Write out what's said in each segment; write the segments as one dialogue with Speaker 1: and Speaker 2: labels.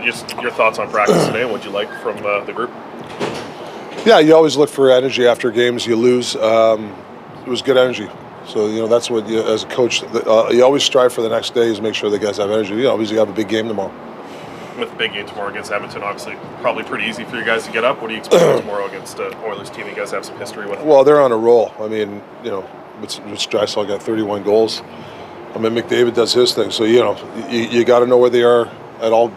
Speaker 1: Just your thoughts on practice today and what you like from the group?
Speaker 2: Yeah, you always look for energy after games you lose. It was good energy. So, that's what you, as a coach, you always strive for the next day is make sure the guys have energy. Obviously you have a big game tomorrow.
Speaker 1: With the big game tomorrow against Edmonton, obviously probably pretty easy for you guys to get up. What do you expect tomorrow against Oilers team you guys have some history with?
Speaker 2: Well, they're on a roll. I mean, Drysdale got 31 goals. I mean, McDavid does his thing. So, you got to know where they are at all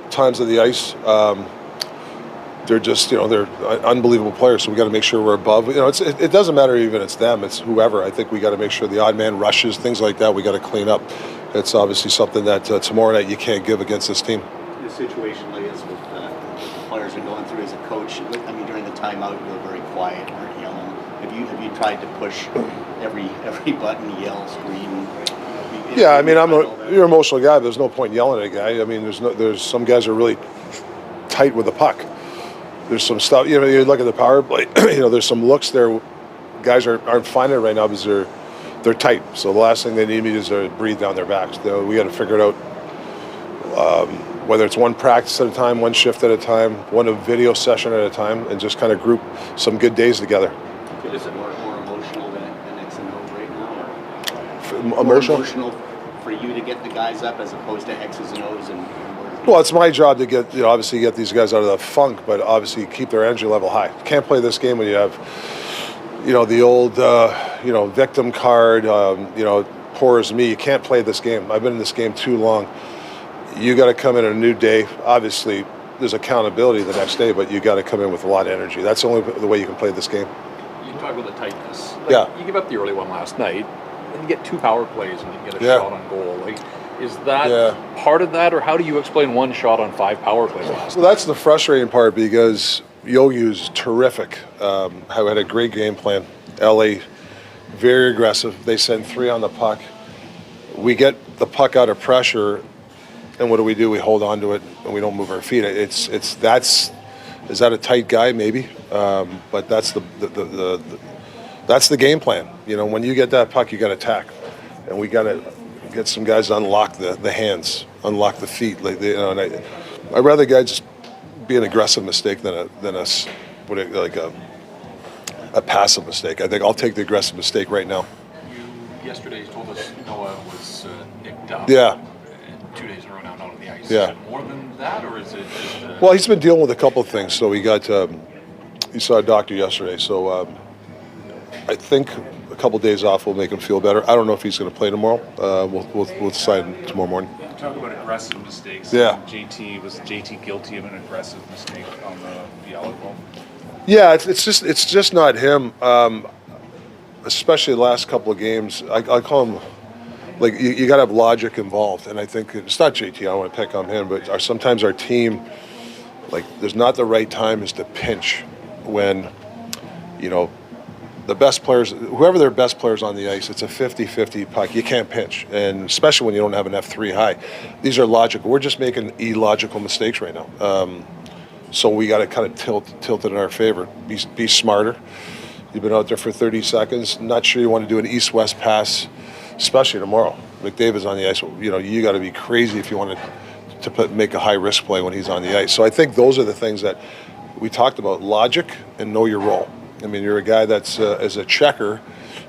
Speaker 2: times of the ice. They're just, they're unbelievable players. So we got to make sure we're above. It doesn't matter even it's them, it's whoever. I think we got to make sure the odd man rushes, things like that. We got to clean up. It's obviously something that tomorrow night you can't give against this team.
Speaker 3: The situation like this with the players are going through as a coach. I mean, during the timeout, you were very quiet, weren't yelling. Have you tried to push every button, yell, scream?
Speaker 2: Yeah, I mean, you're an emotional guy. But there's no point yelling at a guy. I mean, there's some guys are really tight with the puck. There's some stuff. You look at the power play. There's some looks there. Guys aren't finding it right now because they're tight. So the last thing they need me is to breathe down their backs. We got to figure it out. Whether it's one practice at a time, one shift at a time, one video session at a time, and just kind of group some good days together.
Speaker 3: Is it more emotional than X and O right now?
Speaker 2: Or emotional?
Speaker 3: More emotional for you to get the guys up as opposed to X's and O's and
Speaker 2: well, it's my job to get, obviously get these guys out of the funk, but obviously keep their energy level high. You can't play this game when you have, the old, victim card, poor as me. You can't play this game. I've been in this game too long. You got to come in a new day. Obviously, there's accountability the next day, but you got to come in with a lot of energy. That's the only the way you can play this game.
Speaker 4: You talk about the tightness.
Speaker 2: Yeah.
Speaker 4: You give up the early one last night, and you get 2 power plays, and you get a shot on goal. Is that part of that, or how do you explain one shot on 5 power plays last night?
Speaker 2: Well, that's the frustrating part because Yogi's terrific. Had a great game plan. LA, very aggressive. They send 3 on the puck. We get the puck out of pressure, and what do? We hold on to it, and we don't move our feet. Is that a tight guy? Maybe, but that's that's the game plan. When you get that puck, you got to attack, and we got to get some guys to unlock the hands, unlock the feet. And I'd rather guys just be an aggressive mistake than a passive mistake. I think I'll take the aggressive mistake right now.
Speaker 4: You yesterday told us Noah was nicked up.
Speaker 2: Yeah.
Speaker 4: 2 days in a row now, not on the ice.
Speaker 2: Yeah.
Speaker 4: Is it more than that, or is it just?
Speaker 2: Well, he's been dealing with a couple of things. So he saw a doctor yesterday. So I think a couple of days off will make him feel better. I don't know if he's going to play tomorrow. We'll decide tomorrow morning.
Speaker 5: Talk about aggressive mistakes.
Speaker 2: Yeah.
Speaker 5: Was JT guilty of an aggressive mistake on the yellow goal?
Speaker 2: Yeah, it's just not him. Especially the last couple of games, I call him you got to have logic involved, and I think it's not JT. I don't want to pick on him, but sometimes our team, there's not the right time is to pinch when, the best players, whoever their best players on the ice, it's a 50-50 puck. You can't pinch, and especially when you don't have an F3 high. These are logical. We're just making illogical mistakes right now. So we got to kind of tilt it in our favor. Be smarter. You've been out there for 30 seconds. Not sure you want to do an east-west pass, especially tomorrow. McDavid's on the ice. You got to be crazy if you want to make a high-risk play when he's on the ice. So I think those are the things that we talked about: logic and know your role. I mean, you're a guy that's as a checker.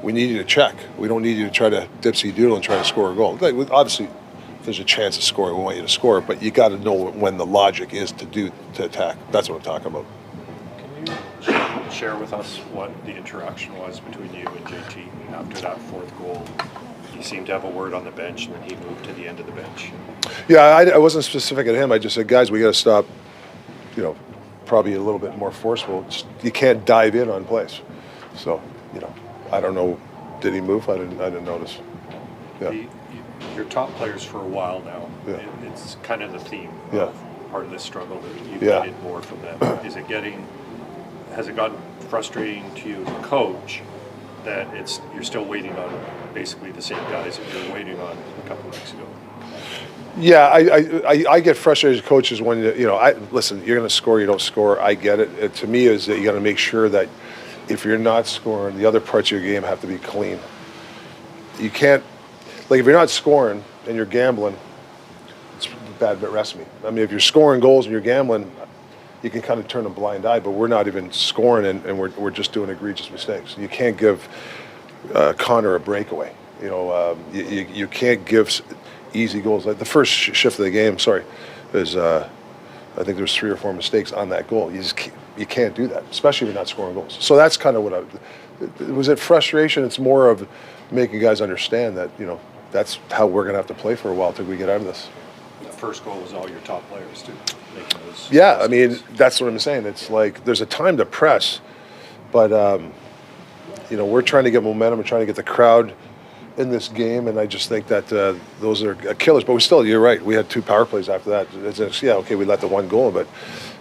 Speaker 2: We need you to check. We don't need you to try to dipsy-doodle and try to score a goal. Obviously, if there's a chance of scoring, we want you to score, but you got to know when the logic is to attack. That's what I'm talking about.
Speaker 5: Can you share with us what the interaction was between you and JT after that 4th goal? You seemed to have a word on the bench, and then he moved to the end of the bench.
Speaker 2: Yeah, I wasn't specific at him. I just said, guys, we got to stop. Probably a little bit more forceful. You can't dive in on plays. So, I don't know. Did he move? I didn't notice. Yeah.
Speaker 5: Your top players for a while now.
Speaker 2: Yeah.
Speaker 5: It's kind of the theme
Speaker 2: Yeah.
Speaker 5: of part of this struggle that you've
Speaker 2: Yeah.
Speaker 5: needed more from them. Has it gotten frustrating to you as a coach that you're still waiting on basically the same guys that you were waiting on a couple of weeks ago?
Speaker 2: Yeah, I get frustrated as coaches when listen. You're going to score, you don't score. I get it. It to me is that you got to make sure that if you're not scoring, the other parts of your game have to be clean. You can't, if you're not scoring and you're gambling, bad recipe. I mean, if you're scoring goals and you're gambling, you can kind of turn a blind eye, but we're not even scoring, and we're just doing egregious mistakes. You can't give Connor a breakaway. You know, you can't give easy goals. Like the first shift of the game, is I think there's 3 or 4 mistakes on that goal. You can't do that, especially if you're not scoring goals. So that's kind of what was it frustration? It's more of making guys understand that, you know, that's how we're going to have to play for a while till we get out of this.
Speaker 5: The first goal was all your top players too. Making those
Speaker 2: Yeah, I mean, that's what I'm saying. It's like there's a time to press, but, you know, we're trying to get momentum and trying to get the crowd in this game, and I just think that those are killers. But you're right, we had 2 power plays after that. We let the 1 goal, but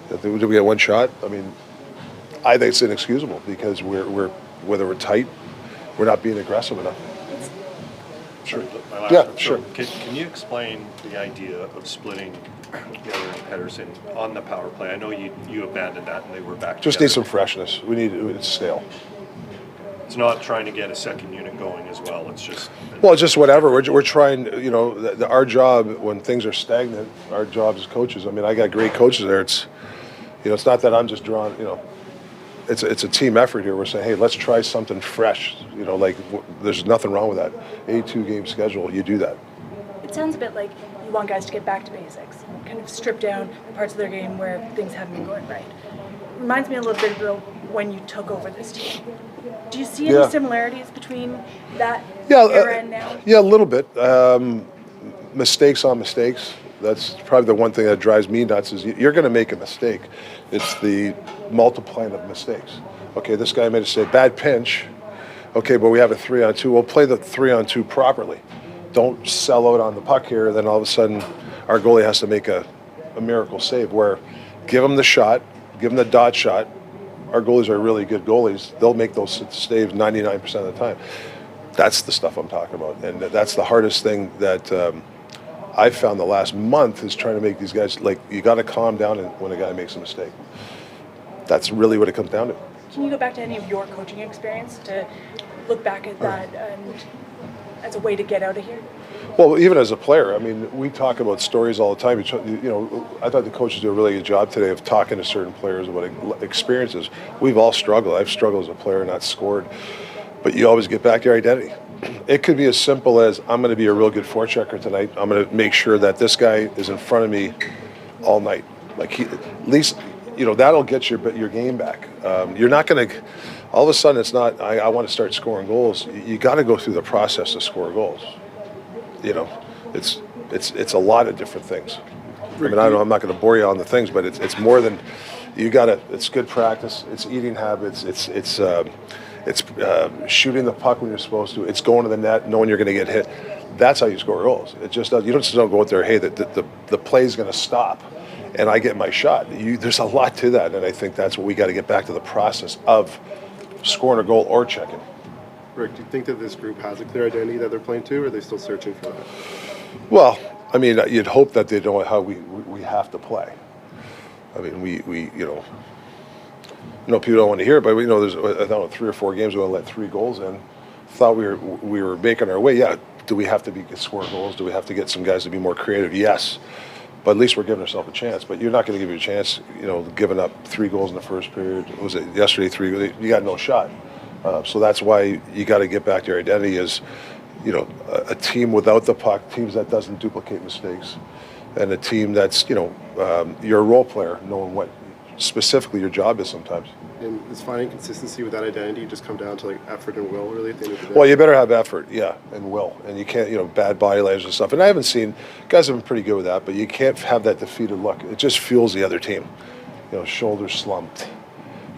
Speaker 2: did we get 1 shot? I mean, I think it's inexcusable because whether we're tight, we're not being aggressive enough.
Speaker 5: Sure.
Speaker 2: Sure.
Speaker 5: Can you explain the idea of splitting Miller and Pedersen on the power play? I know you abandoned that and they were back
Speaker 2: Just
Speaker 5: together.
Speaker 2: need some freshness. It's stale.
Speaker 5: It's not trying to get a second unit going as well. It's just
Speaker 2: Well, it's just whatever. We're trying, you know, our job when things are stagnant, our job as coaches. I mean, I got great coaches there. It's, you know, it's not that I'm just drawing, you know, it's a team effort here. We're saying, hey, let's try something fresh. You know, like there's nothing wrong with that. A 2-game schedule, you do that.
Speaker 6: It sounds a bit like you want guys to get back to basics, kind of strip down the parts of their game where things haven't been going right. Reminds me a little bit about when you took over this team. Do you see any similarities between that era and now?
Speaker 2: Yeah, a little bit. Mistakes on mistakes. That's probably the one thing that drives me nuts is you're going to make a mistake. It's the multiplying of mistakes. Okay, this guy made a mistake. Bad pinch. Okay, but we have a 3-on-2. We'll play the 3-on-2 properly. Don't sell out on the puck here. Then all of a sudden, our goalie has to make a miracle save. Where give him the shot, give him the dot shot. Our goalies are really good goalies. They'll make those saves 99% of the time. That's the stuff I'm talking about, and that's the hardest thing that I've found the last month is trying to make these guys, like, you got to calm down when a guy makes a mistake. That's really what it comes down to.
Speaker 6: Can you go back to any of your coaching experience to look back at that and as a way to get out of here?
Speaker 2: Well, even as a player, I mean, we talk about stories all the time. You know, I thought the coaches do a really good job today of talking to certain players about experiences. We've all struggled. I've struggled as a player, not scored. But you always get back to your identity. It could be as simple as, I'm going to be a real good forechecker tonight. I'm going to make sure that this guy is in front of me all night. Like, at least, you know, that'll get your game back. You're not going to, all of a sudden, it's not, I want to start scoring goals. You got to go through the process to score goals. You know, it's a lot of different things. I mean, I'm not going to bore you on the things, but it's more than, you got to, it's good practice, it's eating habits, it's shooting the puck when you're supposed to. It's going to the net, knowing you're going to get hit. That's how you score goals. It just does. You don't go out there, hey, the play's going to stop, and I get my shot. There's a lot to that, and I think that's what we got to get back to, the process of scoring a goal or checking.
Speaker 7: Rick, do you think that this group has a clear identity that they're playing to, or are they still searching for that?
Speaker 2: Well, I mean, you'd hope that they know how we have to play. I mean, we you know. No, people don't want to hear it, but we know there's, I don't know, 3 or 4 games we let 3 goals in. Thought we were making our way. Yeah, do we have to score goals? Do we have to get some guys to be more creative? Yes, but at least we're giving ourselves a chance. But you're not going to give you a chance, you know, giving up 3 goals in the first period. Was it yesterday 3? You got no shot. So that's why you got to get back to your identity as, you know, a team without the puck, teams that doesn't duplicate mistakes, and a team that's, you know, you're a role player, knowing what specifically your job is sometimes.
Speaker 7: And is finding consistency with that identity just come down to like effort and will, really, at the end of the day?
Speaker 2: Well, you better have effort, yeah, and will. And you can't, you know, bad body language and stuff. And I haven't seen, guys have been pretty good with that, but you can't have that defeated look. It just fuels the other team. You know, shoulders slumped,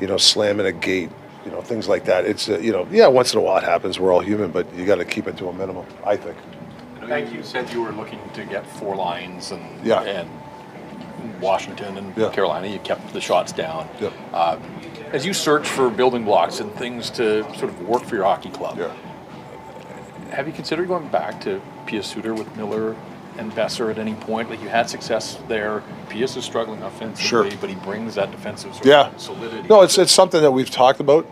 Speaker 2: you know, slamming a gate, you know, things like that. It's, you know, yeah, once in a while it happens. We're all human, but you got to keep it to a minimum, I think.
Speaker 4: Thank you. Said you were looking to get 4 lines and Washington and Carolina, you kept the shots down.
Speaker 2: Yep.
Speaker 4: As you search for building blocks and things to sort of work for your hockey club, have you considered going back to Pius Suter with Miller and Besser at any point? Like, you had success there. Pius is struggling offensively, but he brings that defensive solidity.
Speaker 2: No, it's something that we've talked about.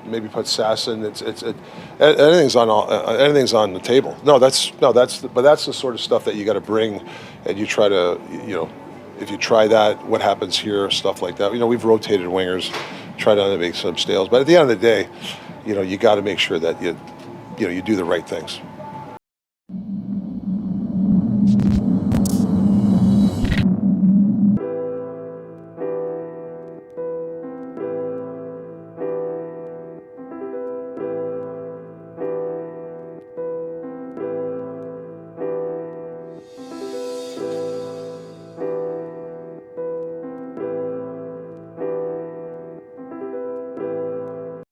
Speaker 2: maybe put Sasson. Anything's on the table. But that's the sort of stuff that you got to bring, and you try to, if you try that, what happens here, stuff like that. We've rotated wingers, tried to make some stales, but at the end of the day, you got to make sure that you do the right things.